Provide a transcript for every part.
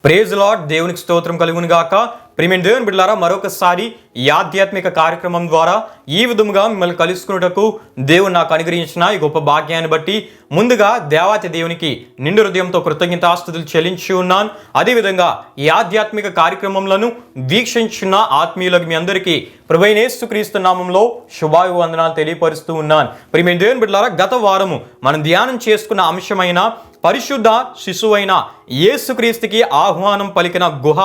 Praise lord, దేవునికి స్తోత్రం కలుగును గాక. ప్రియమైన దేవుని బిడ్డలారా, మరొకసారి ఈ ఆధ్యాత్మిక కార్యక్రమం ద్వారా ఈ విధముగా మిమ్మల్ని కలుసుకున్నటకు దేవుడు నాకు అనుగ్రహించిన ఈ గొప్ప భాగ్యాన్ని బట్టి ముందుగా దేవాతి దేవునికి నిండు హృదయంతో కృతజ్ఞతాస్తుతులు చెల్లించి ఉన్నాను. అదేవిధంగా ఈ ఆధ్యాత్మిక కార్యక్రమంలో వీక్షించిన ఆత్మీయులకు మీ అందరికీ ప్రభువైన యేసుక్రీస్తు నామంలో శుభాభివందనాలు తెలియపరుస్తూ ఉన్నాను. ప్రియమైన దేవుని బిడ్డలారా, గత వారము మనం ధ్యానం చేసుకున్న అంశమైన పరిశుద్ధ శిశువైన యేసుక్రీస్తుకి ఆహ్వానం పలికిన గుహ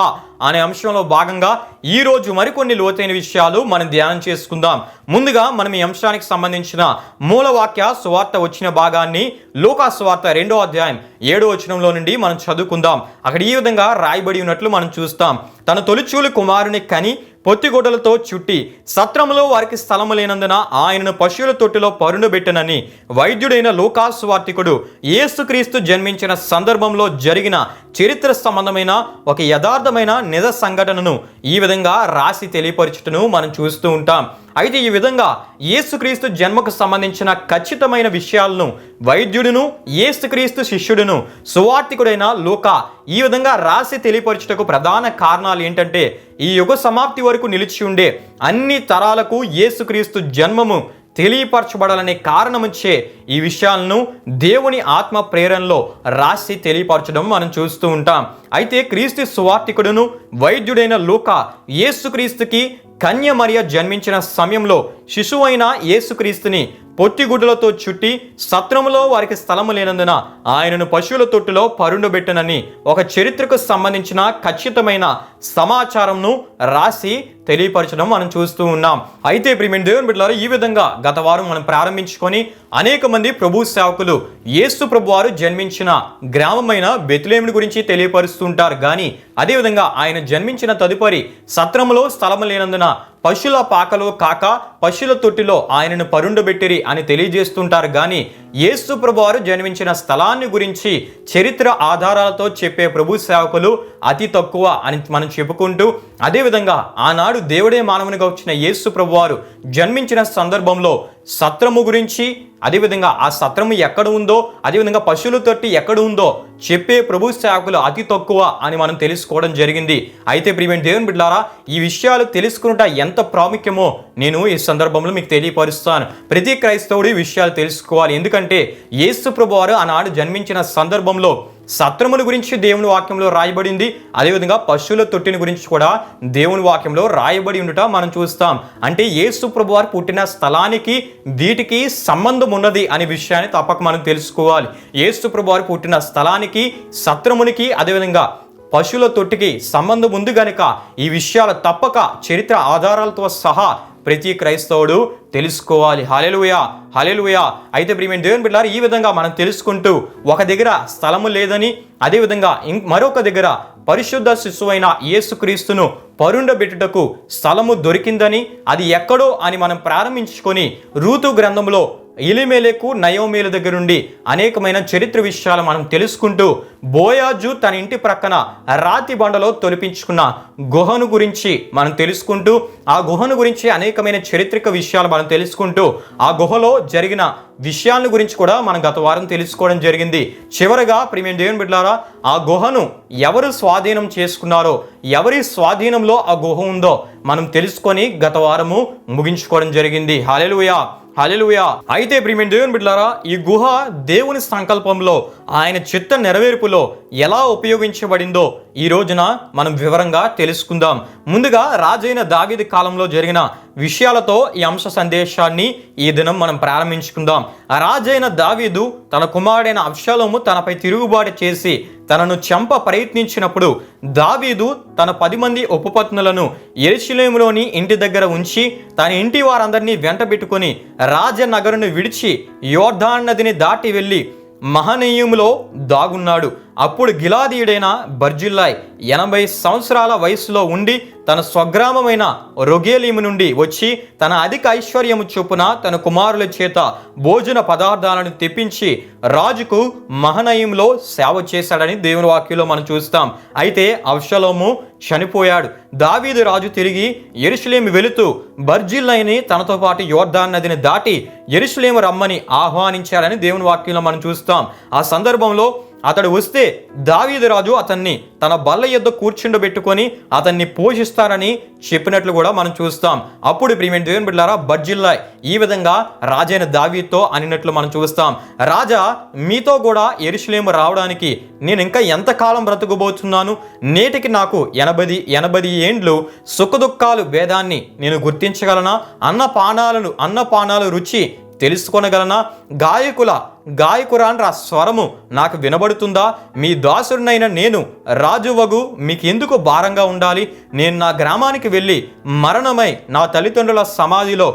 అనే అంశంలో భాగంగా ఈరోజు మరికొన్ని లోతైన విషయాలు మనం ధ్యానం చేసుకుందాం. ముందుగా మనం ఈ అంశానికి సంబంధించిన మూలవాక్య సువార్త వచ్చిన భాగాన్ని లూకా సువార్త 2వ అధ్యాయం 7వ వచనంలో నుండి మనం చదువుకుందాం. అక్కడ ఈ విధంగా రాయబడి ఉన్నట్లు మనం చూస్తాం. తన తొలిచూలు కుమారుని కని పొత్తిగుడ్డలతో చుట్టి సత్రములో వారికి స్థలము లేనందున ఆయనను పశువుల తొట్టిలో పరుండబెట్టనని వైద్యుడైన లూకా సువార్తికుడు యేసుక్రీస్తు జన్మించిన సందర్భంలో జరిగిన చరిత్ర సంబంధమైన ఒక యథార్థమైన నిజ సంఘటనను ఈ విధంగా రాసి తెలియపరచుటను మనం చూస్తూ ఉంటాం. అయితే ఈ విధంగా యేసుక్రీస్తు జన్మకు సంబంధించిన ఖచ్చితమైన విషయాలను వైద్యుడును యేసుక్రీస్తు శిష్యుడును సువార్తికుడైన లూకా ఈ విధంగా రాసి తెలియపరచుటకు ప్రధాన కారణాలు ఏంటంటే, ఈ యుగ సమాప్తి వరకు నిలిచి ఉండే అన్ని తరాలకు యేసుక్రీస్తు జన్మము తెలియపరచబడాలనే కారణముచ్చే ఈ విషయాలను దేవుని ఆత్మ ప్రేరణలో రాసి తెలియపరచడం మనం చూస్తూ ఉంటాం. అయితే క్రీస్తు సువార్తికుడును వైద్యుడైన లూకా యేసుక్రీస్తుకి కన్య మరియ జన్మించిన సమయంలో శిశువైన యేసుక్రీస్తుని పొత్తిగుడ్డలతో చుట్టి సత్రములో వారికి స్థలము లేనందున ఆయనను పశువుల తొట్టిలో పరుండబెట్టనని ఒక చరిత్రకు సంబంధించిన ఖచ్చితమైన సమాచారంను రాసి తెలియపరచడం మనం చూస్తూ ఉన్నాం. అయితే ప్రియమైన దేవుని బిడ్డలారా, ఈ విధంగా గత వారం మనం ప్రారంభించుకొని అనేక మంది ప్రభు సేవకులు యేసు ప్రభు వారు జన్మించిన గ్రామమైన బెత్లెహేముని గురించి తెలియపరుస్తుంటారు. కానీ అదేవిధంగా ఆయన జన్మించిన తదుపరి సత్రములో స్థలము లేనందున పశువుల పాకలో కాక పశువుల తొట్టిలో ఆయనను పరుండబెట్టిరి అని తెలియజేస్తుంటారు. కానీ యేసు ప్రభు వారు జన్మించిన స్థలాన్ని గురించి చరిత్ర ఆధారాలతో చెప్పే ప్రభు సేవకులు అతి తక్కువ అని మనం చెప్పుకుంటూ, అదేవిధంగా ఆనాడు దేవుడే మానవునిగా వచ్చిన యేసు ప్రభు వారు జన్మించిన సందర్భంలో సత్రము గురించి, అదేవిధంగా ఆ సత్రము ఎక్కడ ఉందో, అదేవిధంగా పశువుల తొట్టి ఎక్కడ ఉందో చెప్పే ప్రభు సేవకులు అతి తక్కువ అని మనం తెలుసుకోవడం జరిగింది. అయితే ప్రియమైన దేవుని బిడ్డలారా, ఈ విషయాలు తెలుసుకున్నట ఎంత ప్రాముఖ్యమో నేను ఈ సందర్భంలో మీకు తెలియపరుస్తాను. ప్రతి క్రైస్తవుడు ఈ విషయాలు తెలుసుకోవాలి. ఎందుకంటే యేసు ప్రభు వారు ఆనాడు జన్మించిన సందర్భంలో సత్రముల గురించి దేవుని వాక్యంలో రాయబడింది, అదేవిధంగా పశువుల తొట్టిని గురించి కూడా దేవుని వాక్యంలో రాయబడి ఉండట మనం చూస్తాం. అంటే యేసు ప్రభు వారు పుట్టిన స్థలానికి వీటికి సంబంధం ఉన్నది అనే విషయాన్ని తప్పక మనం తెలుసుకోవాలి. యేసు ప్రభు వారు పుట్టిన స్థలానికి, సత్రమునికి, అదేవిధంగా పశువుల తొట్టికి సంబంధం ఉంది గనుక ఈ విషయాలు తప్పక చరిత్ర ఆధారాలతో సహా ప్రతి క్రైస్తవుడు తెలుసుకోవాలి. హల్లెలూయా, హల్లెలూయా. అయితే ప్రియమైన దేవుని బిడ్డలారా, ఈ విధంగా మనం తెలుసుకుంటూ ఒక దగ్గర స్థలము లేదని, అదేవిధంగా మరొక దగ్గర పరిశుద్ధ శిశువైన యేసుక్రీస్తును పరుండబెట్టుటకు స్థలము దొరికిందని, అది ఎక్కడో అని మనం ప్రారంభించుకొని రూతు గ్రంథంలో ఎలీమెలెకు నయోమీల దగ్గర నుండి అనేకమైన చరిత్ర విషయాలు మనం తెలుసుకుంటూ, బోయాజు తన ఇంటి ప్రక్కన రాతి బండలో తొలిపించుకున్న గుహను గురించి మనం తెలుసుకుంటూ, ఆ గుహను గురించి అనేకమైన చారిత్రక విషయాలు మనం తెలుసుకుంటూ, ఆ గుహలో జరిగిన విషయాల గురించి కూడా మనం గత వారం తెలుసుకోవడం జరిగింది. చివరగా ప్రియమైన దేవుని బిడ్డలారా, ఆ గుహను ఎవరు స్వాధీనం చేసుకున్నారో, ఎవరి స్వాధీనంలో ఆ గుహ ఉందో మనం తెలుసుకొని గత వారము ముగించుకోవడం జరిగింది. హల్లెలూయా, హల్లెలూయా. అయితే ప్రియమైన దేవుని బిడ్డలారా, ఈ గుహ దేవుని సంకల్పంలో, ఆయన చిత్త నెరవేర్పులో ఎలా ఉపయోగించబడిందో ఈ రోజున మనం వివరంగా తెలుసుకుందాం. ముందుగా రాజైన దావీదు కాలంలో జరిగిన విషయాలతో ఈ అంశ సందేశాన్ని ఈ దినం మనం ప్రారంభించుకుందాం. రాజైన దావీదు తన కుమారుడైన అబ్షాలోము తనపై తిరుగుబాటు చేసి తనను చంప ప్రయత్నించినప్పుడు దావీదు తన 10 మంది ఉపపత్నులను యెరూషలేములోని ఇంటి దగ్గర ఉంచి తన ఇంటి వారందరినీ వెంట పెట్టుకుని రాజనగరును విడిచి యోర్దాను నదిని దాటి వెళ్ళి మహనయీములో దాగున్నాడు. అప్పుడు గిలాదీయుడైన బర్జిల్లాయ్ 80 సంవత్సరాల వయసులో ఉండి తన స్వగ్రామమైన రొగేలీము నుండి వచ్చి తన అధిక ఐశ్వర్యము చొప్పున తన కుమారుల చేత భోజన పదార్థాలను తెప్పించి రాజుకు మహనయీములో సేవ చేశాడని దేవుని వాక్యంలో మనం చూస్తాం. అయితే అబ్షాలోము చనిపోయాడు. దావీదు రాజు తిరిగి యెరూషలేము వెళుతూ బర్జిల్లైని తనతో పాటు యోర్దాను నదిని దాటి యెరూషలేము రమ్మని ఆహ్వానించారని దేవుని వాక్యంలో మనం చూస్తాం. ఆ సందర్భంలో అతడు వస్తే దావీదు రాజు అతన్ని తన బల్ల యొద్ద కూర్చుండబెట్టుకొని అతన్ని పోషిస్తారని చెప్పినట్లు కూడా మనం చూస్తాం. అప్పుడు ప్రియమైన దేవుని బిడ్డలారా బర్జిల్లై ఈ విధంగా రాజైన దావీదుతో అనినట్లు మనం చూస్తాం, రాజా మీతో కూడా యెరూషలేము రావడానికి నేను ఇంకా ఎంతకాలం బ్రతుకుబోతున్నాను? నేటికి నాకు 80 ఏండ్లు సుఖదుఖాలు భేదాన్ని నేను గుర్తించగలనా? అన్నపానాలు రుచి తెలుసుకొనగలనా? గాయకురాండ్ర స్వరము నాకు వినబడుతుందా? మీ దాసుడినైన నేను రాజువగు మీకెందుకు భారంగా ఉండాలి? నేను నా గ్రామానికి వెళ్ళి మరణమై నా తల్లిదండ్రుల సమాధిలో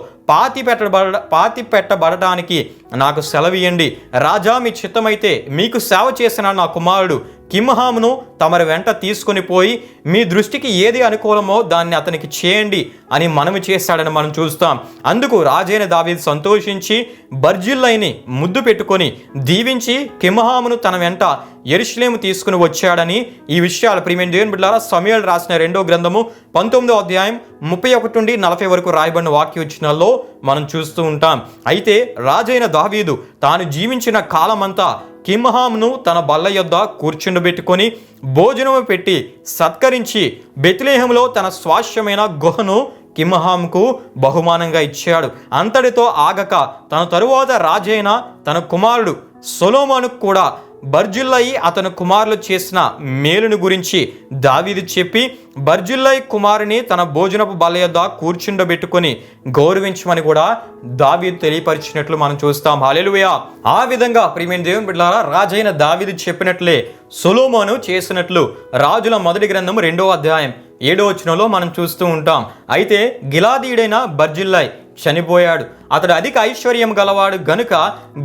పాతి పెట్టబడటానికి నాకు సెలవియండి. రాజా మీ చిత్తమైతే మీకు సేవ చేసిన నా కుమారుడు కిమ్హామును తమరి వెంట తీసుకొని పోయి మీ దృష్టికి ఏది అనుకూలమో దాన్ని అతనికి చేయండి అని మనవి చేశాడని మనం చూస్తాం. అందుకు రాజైన దావీదు సంతోషించి బర్జిల్లైని ముద్దు పెట్టుకొని దీవించి కిమ్హామును తన వెంట యెరూషలేము తీసుకుని వచ్చాడని ఈ విషయాలు ప్రియమైన దేవుని బిడ్డలారా సమూయేలు రాసిన 2వ గ్రంథము 19వ అధ్యాయం 31 నుండి 40 వరకు రాయబడిన వాక్యవచనాల్లో మనం చూస్తూ ఉంటాం. అయితే రాజైన దావీదు తాను జీవించిన కాలమంతా కిమ్హామును తన బల్ల యొద్ద కూర్చుండబెట్టుకొని భోజనము పెట్టి సత్కరించి బెత్లెహేములో తన స్వాస్థ్యమైన గుహను కిమ్హాముకు బహుమానంగా ఇచ్చాడు. అంతటితో ఆగక తన తరువాత రాజైన తన కుమారుడు సొలొమోనుకు కూడా బర్జిల్లై అతని కుమారులు చేసిన మేలును గురించి దావీదు చెప్పి బర్జిల్లై కుమారుని తన భోజనపు బల్ల యొద్ద కూర్చుండబెట్టుకొని గౌరవించమని కూడా దావీదు తెలియపరిచినట్లు మనం చూస్తాం. హల్లెలూయా. ఆ విధంగా ప్రియమైన దేవుని బిడ్డలారా రాజైన దావీదు చెప్పినట్లే సొలొమోను చేసినట్లు రాజుల మొదటి గ్రంథం 2వ అధ్యాయం 7వ వచనంలో మనం చూస్తూ ఉంటాం. అయితే గిలాదీయుడైన బర్జిల్లై చనిపోయాడు. అతడు అధిక ఐశ్వర్యం గలవాడు గనుక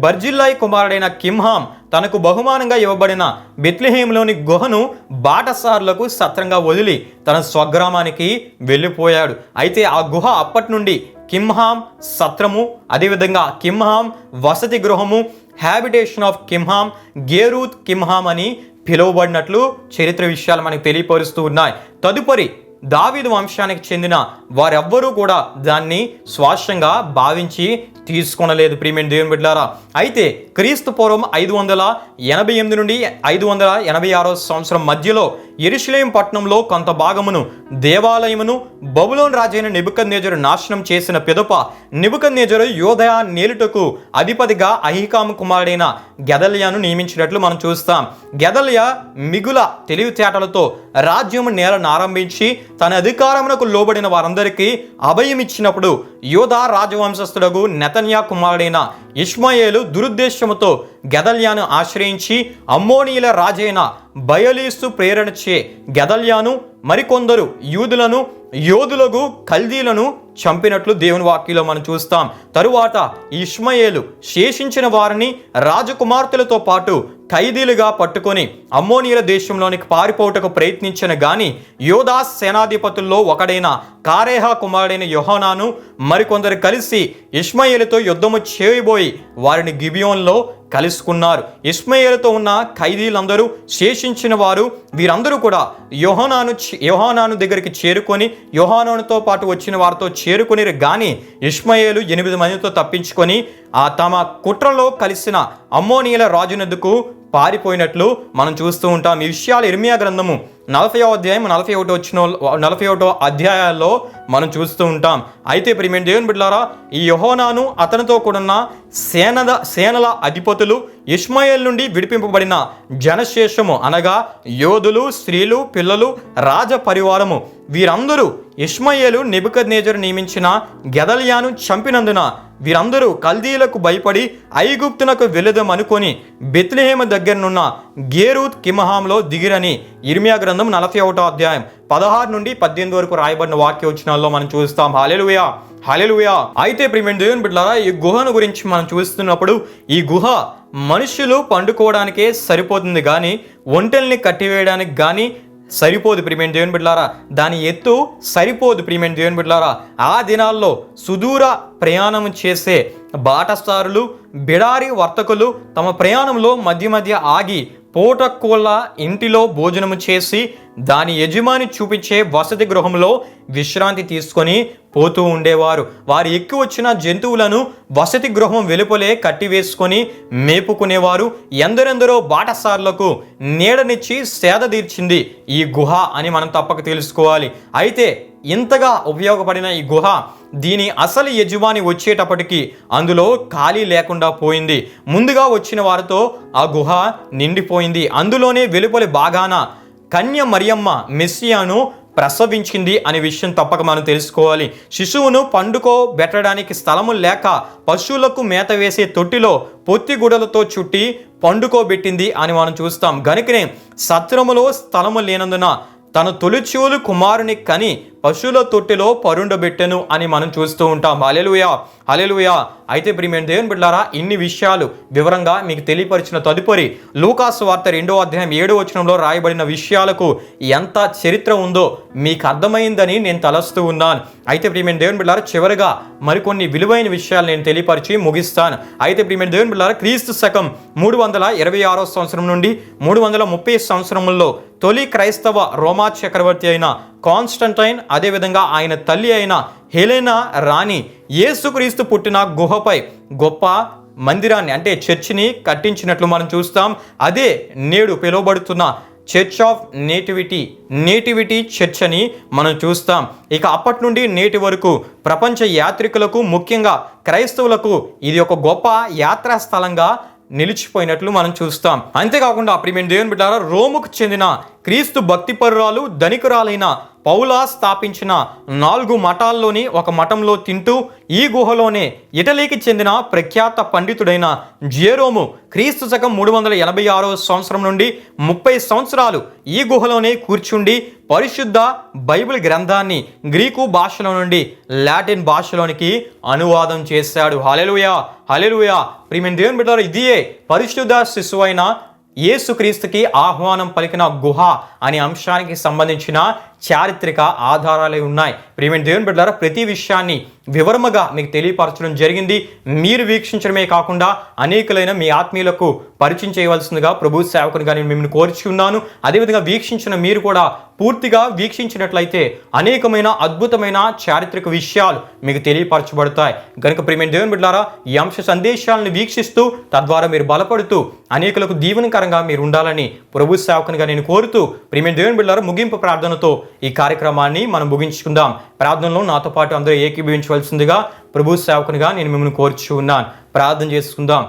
బర్జిల్లై కుమారుడైన కిమ్హాం తనకు బహుమానంగా ఇవ్వబడిన బెత్లెహేములోని గుహను బాటసారులకు సత్రంగా వదిలి తన స్వగ్రామానికి వెళ్ళిపోయాడు. అయితే ఆ గుహ అప్పటి నుండి కిమ్హాం సత్రము, అదేవిధంగా కిమ్హాం వసతి గృహము, హ్యాబిటేషన్ ఆఫ్ కిమ్హాం, గేరూత్ కిమ్హాం అని పిలువబడినట్లు చరిత్ర విషయాలు మనకు తెలియపరుస్తూ ఉన్నాయి. తదుపరి దావీదు వంశానికి చెందిన వారెవ్వరూ కూడా దాన్ని స్వాస్థ్యంగా భావించి తీసుకొనలేదు ప్రియమైన దేవుని బిడ్డలారా. అయితే క్రీస్తు పూర్వం 588 నుండి 586 సంవత్సరం మధ్యలో యెరూషలేము పట్టణంలో కొంత భాగమును దేవాలయమును బబులోను రాజైన నెబుకద్నెజరు నాశనం చేసిన పిదప నెబుకద్నెజరు యోదయ నేలుటకు అధిపతిగా అహీకాము కుమారుడైన గెదల్యాను నియమించినట్లు మనం చూస్తాం. గెదల్యా మిగుల తెలివితేటలతో రాజ్యము నేలను ఆరంభించి తన అధికారమునకు లోబడిన వారందరికీ అభయమిచ్చినప్పుడు యోధా రాజవంశస్థుడగు నెతన్యా కుమారుడైన ఇష్మాయేలు దురుద్దేశముతో గెదల్యాను ఆశ్రయించి అమ్మోనీయుల రాజైన బయలీసు ప్రేరణచే గెదల్యాను మరికొందరు యోధులకు కల్దీలను చంపినట్లు దేవుని వాక్యంలో మనం చూస్తాం. తరువాత ఇష్మాయేలు శేషించిన వారిని రాజకుమార్తెలతో పాటు ఖైదీలుగా పట్టుకొని అమ్మోనీయుల దేశంలోనికి పారిపోవటకు ప్రయత్నించిన గాని యోధా సేనాధిపతుల్లో ఒకడైన కారేహా కుమారుడైన యోహానాను మరికొందరు కలిసి ఇష్మాయేలుతో యుద్ధము చేయబోయి వారిని గిబియోన్లో కలుసుకున్నారు. ఇష్మాయేలుతో ఉన్న ఖైదీలందరూ శేషించిన వారు వీరందరూ కూడా యోహానాను దగ్గరికి చేరుకొని యోహానానుతో పాటు వచ్చిన వారితో చేరుకొని గాని ఇష్మాయేలు 8 మందితో తప్పించుకొని తమ కుట్రలో కలిసిన అమ్మోనీయుల రాజునెద్దుకు పారిపోయినట్లు మనం చూస్తూ ఉంటాం. ఈ విషయాలు ఇర్మియా గ్రంథము 40వ అధ్యాయం 41 అధ్యాయాల్లో మనం చూస్తూ ఉంటాం. అయితే ప్రియమైన దేవుని బిడ్డలారా ఈ యోహానాను అతనితో కూడున్న సేనల అధిపతులు ఇష్మాయేలు నుండి విడిపింపబడిన జనశేషము అనగా యోధులు, స్త్రీలు, పిల్లలు, రాజ పరివారము వీరందరూ ఇష్మాయేలు నెబుకద్నెజరు నియమించిన గెదల్యాను చంపినందున వీరందరూ కల్దీలకు భయపడి ఐగుప్తునకు వెళదాం అనుకొని బెత్లెహేము దగ్గరనున్న గేరూత్ కిమ్హాంలో దిగిరని ఇర్మియా గ్రంథం 41వ అధ్యాయం 16 నుండి 18 వరకు రాయబడిన వాక్యవచనాల్లో మనం చూస్తాం. హల్లెలూయా, హల్లెలూయా. అయితే ప్రియమైన దేవుని బిడ్డలారా ఈ గుహను గురించి మనం చూస్తున్నప్పుడు ఈ గుహ మనుషులు పండుకోవడానికే సరిపోతుంది కానీ ఒంటెల్ని కట్టివేయడానికి కానీ సరిపోదు ప్రియమైన దేవుని బిడ్డలారా. దాని ఎత్తు సరిపోదు ప్రియమైన దేవుని బిడ్డలారా. ఆ దినాల్లో సుదూర ప్రయాణం చేసే బాటసారులు, బిడారి వర్తకులు తమ ప్రయాణంలో మధ్య ఆగి పూటకోళ్ళ ఇంటిలో భోజనము చేసి దాని యజమాని చూపించే వసతి గృహంలో విశ్రాంతి తీసుకొని పోతూ ఉండేవారు. వారు ఎక్కి వచ్చిన జంతువులను వసతి గృహం వెలుపలే కట్టివేసుకొని మేపుకునేవారు. ఎందరెందరో బాటసార్లకు నీడనిచ్చి సేద తీర్చింది ఈ గుహ అని మనం తప్పక తెలుసుకోవాలి. అయితే ఇంతగా ఉపయోగపడిన ఈ గుహ, దీని అసలు యజమాని వచ్చేటప్పటికి అందులో ఖాళీ లేకుండా పోయింది. ముందుగా వచ్చిన వారితో ఆ గుహ నిండిపోయింది. అందులోనే వెలుపలి భాగాన కన్య మరియమ్మ మెస్సియాను ప్రసవించింది అనే విషయం తప్పక మనం తెలుసుకోవాలి. శిశువును పండుకోబెట్టడానికి స్థలము లేక పశువులకు మేత వేసే తొట్టిలో పొత్తిగుడలతో చుట్టి పండుకోబెట్టింది అని మనం చూస్తాం. గనుకనే సత్రములో స్థలము లేనందున తన తొలిచూలు కుమారుని కని పశువుల తొట్టిలో పరుండబెట్టెను అని మనం చూస్తూ ఉంటాం. హల్లెలూయా, హల్లెలూయా. అయితే ప్రియమైన దేవుని బిడ్డలారా, ఇన్ని విషయాలు వివరంగా మీకు తెలియపరిచిన తదుపరి లూకాసు వార్త 2వ అధ్యాయం 7వ వచనంలో రాయబడిన విషయాలకు ఎంత చరిత్ర ఉందో మీకు అర్థమైందని నేను తలస్తూ ఉన్నాను. అయితే ప్రియమైన దేవుని బిడ్డలారా, చివరిగా మరికొన్ని విలువైన విషయాలు నేను తెలియపరిచి ముగిస్తాను. అయితే ప్రియమైన దేవుని బిడ్డలారా, క్రీస్తు శకం 326వ సంవత్సరం నుండి 330 సంవత్సరముల్లో తొలి క్రైస్తవ రోమా చక్రవర్తి అయిన కాన్స్టంటైన్, అదేవిధంగా ఆయన తల్లి అయిన హెలెనా రాణి యేసుక్రీస్తు పుట్టిన గుహపై గొప్ప మందిరాన్ని అంటే చర్చిని కట్టించినట్లు మనం చూస్తాం. అదే నేడు పిలువబడుతున్న చర్చ్ ఆఫ్ నేటివిటీ చర్చ్ అని మనం చూస్తాం. ఇక అప్పటి నుండి నేటి వరకు ప్రపంచ యాత్రికులకు, ముఖ్యంగా క్రైస్తవులకు ఇది ఒక గొప్ప యాత్రా స్థలంగా నిలిచిపోయినట్లు మనం చూస్తాం. అంతేకాకుండా ప్రియమైన దేవుని బిడ్డలారా, రోముకు చెందిన క్రీస్తు భక్తిపరురాలు ధనికురాలైన పౌలా స్థాపించిన 4 మఠాల్లోని ఒక మఠంలో తింటూ ఈ గుహలోనే ఇటలీకి చెందిన ప్రఖ్యాత పండితుడైన జెరోము క్రీస్తు శకం 386వ సంవత్సరం నుండి 30 సంవత్సరాలు ఈ గుహలోనే కూర్చుండి పరిశుద్ధ బైబిల్ గ్రంథాన్ని గ్రీకు భాషలో నుండి లాటిన్ భాషలోనికి అనువాదం చేశాడు. హల్లెలూయా, హల్లెలూయా. ప్రియమైన దేవుని బిడ్డలారా, ఇదియే పరిశుద్ధ శిశువైన యేసుక్రీస్తుకి ఆహ్వానం పలికిన గుహ అనే అంశానికి సంబంధించిన చారిత్రక ఆధారాలే ఉన్నాయి. ప్రియమైన దేవుని బిడ్డలారా, ప్రతి విషయాన్ని వివరముగా మీకు తెలియపరచడం జరిగింది. మీరు వీక్షించడమే కాకుండా అనేకులైన మీ ఆత్మీయులకు పరిచయం చేయవలసిందిగా ప్రభు సేవకునిగా నేను మిమ్మల్ని కోరుచున్నాను. అదేవిధంగా వీక్షించిన మీరు కూడా పూర్తిగా వీక్షించినట్లయితే అనేకమైన అద్భుతమైన చారిత్రక విషయాలు మీకు తెలియపరచబడతాయి. కనుక ప్రియమైన దేవుని బిడ్డలారా, ఈ అంశ సందేశాలను వీక్షిస్తూ తద్వారా మీరు బలపడుతూ అనేకులకు దీవెనకరంగా మీరు ఉండాలని ప్రభు సేవకునిగా నేను కోరుతూ, ప్రియమైన దేవుని బిడ్డలారా, ముగింపు ప్రార్థనతో ఈ కార్యక్రమాన్ని మనం ముగించుకుందాం. ప్రార్థనలో నాతో పాటు అందరూ ఏకీభవించవలసిందిగా ప్రభు సేవకునిగా నేను మిమ్మల్ని కోరుచు ఉన్నాను. ప్రార్థన చేసుకుందాం.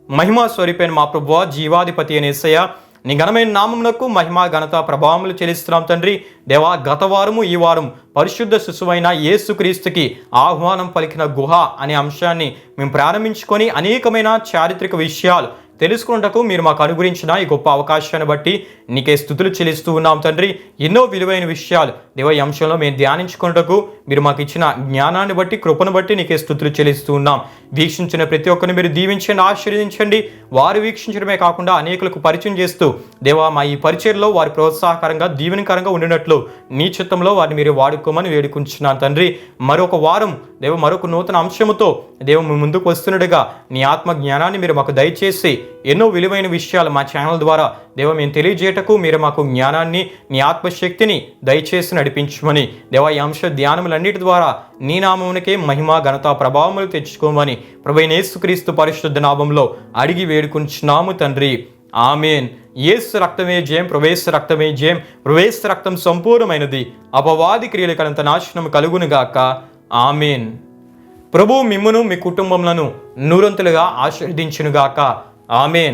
మహిమా స్వరూపైన మా ప్రభువా, జీవాధిపతి అయిన యేసయ్య, నీ ఘనమైన నామమునకు మహిమ, ఘనత, ప్రభావములు చెల్లిస్తున్నాం తండ్రి. దేవా, గత వారము ఈ వారం పరిశుద్ధ శిశువైన యేసుక్రీస్తుకి ఆహ్వానం పలికిన గుహ అనే అంశాన్ని మేము ప్రారంభించుకొని అనేకమైన చారిత్రక విషయాలు తెలుసుకున్నటకు మీరు మాకు అనుగ్రహించిన ఈ గొప్ప అవకాశాన్ని బట్టి నీకే స్తుతులు చెల్లిస్తూ ఉన్నాం తండ్రి. ఎన్నో విలువైన విషయాలు దేవ ఈ అంశంలో మేము ధ్యానించుకున్నటకు మీరు మాకు ఇచ్చిన జ్ఞానాన్ని బట్టి, కృపను బట్టి నీకే స్తుతులు చెల్లిస్తూ ఉన్నాం. వీక్షించిన ప్రతి ఒక్కరిని మీరు దీవించండి, ఆశీర్వదించండి. వారు వీక్షించడమే కాకుండా అనేకులకు పరిచయం చేస్తూ దేవా, మా ఈ పరిచయంలో వారి ప్రోత్సాహకరంగా, దీవెనకరంగా ఉండినట్లు నీ చిత్తంలో వారిని మీరు వాడుకోమని వేడుకుంటున్నాను తండ్రి. మరొక వారం దేవ మరొక నూతన అంశముతో దేవ మీ ముందుకు వస్తున్నట్టుగా నీ ఆత్మ జ్ఞానాన్ని మీరు మాకు దయచేసి ఎన్నో విలువైన విషయాలు మా ఛానల్ ద్వారా దేవ మేము తెలియజేయటకు మీరు మాకు జ్ఞానాన్ని, నీ ఆత్మశక్తిని దయచేసి నడిపించమని దేవ ఈ అంశ ధ్యానములన్నిటి ద్వారా నీ నామమునకే మహిమ, ఘనత, ప్రభావములు తెచ్చుకోమని ప్రభువైన యేసుక్రీస్తు పరిశుద్ధ నామములో అడిగి వేడుకుంటున్నాము తండ్రి. ఆమేన్. యేసు రక్తమే జయం, ప్రవేశ రక్తమే జయం, ప్రవేశ రక్తం సంపూర్ణమైనది, అపవాది క్రియలకంత నాశనం కలుగునుగాక. ఆమేన్. ప్రభు మిమ్మును మీ కుటుంబములను నూరంతులుగా ఆశీర్వదించునుగాక. ఆమేన్.